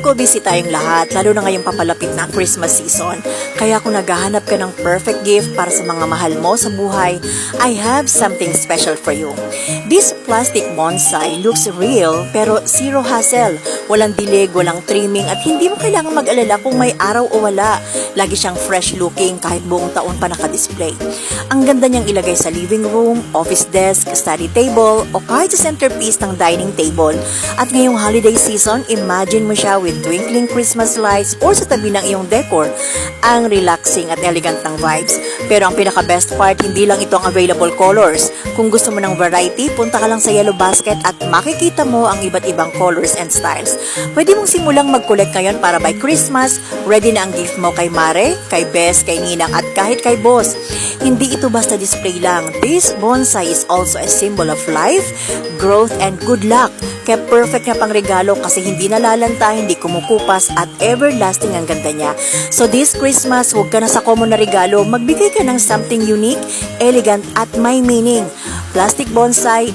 ko, busy tayong lahat, lalo na ngayong papalapit na Christmas season. Kaya kung naghahanap ka ng perfect gift para sa mga mahal mo sa buhay, I have something special for you. This plastic bonsai looks real pero zero hassle. Walang dilig, walang trimming at hindi mo kailangan mag-alala kung may araw o wala. Lagi siyang fresh looking kahit buong taon pa nakadisplay. Ang ganda niyang ilagay sa living room, office desk, study table o kahit sa centerpiece ng dining table. At ngayong holiday season, imagine mo siya with twinkling Christmas lights or sa tabi ng iyong decor. Ang relaxing at elegant ng vibes. Pero ang pinaka-best part, hindi lang ito ang available colors. Kung gusto mo ng variety, punta ka lang sa Yellow Basket at makikita mo ang iba't ibang colors and styles. Pwede mong simulang mag-collect ngayon para by Christmas, ready na ang gift mo kay Mare, kay Bes, kay Ninang at kahit kay Boss. Hindi ito basta display lang. This bonsai is also a symbol of life, growth, and good luck. Kaya perfect na pang regalo kasi hindi nalalanta, hindi kumukupas at everlasting ang ganda niya. So this Christmas, huwag ka na sa common na regalo, magbigay ka ng something unique, elegant at may meaning. Plastic bonsai.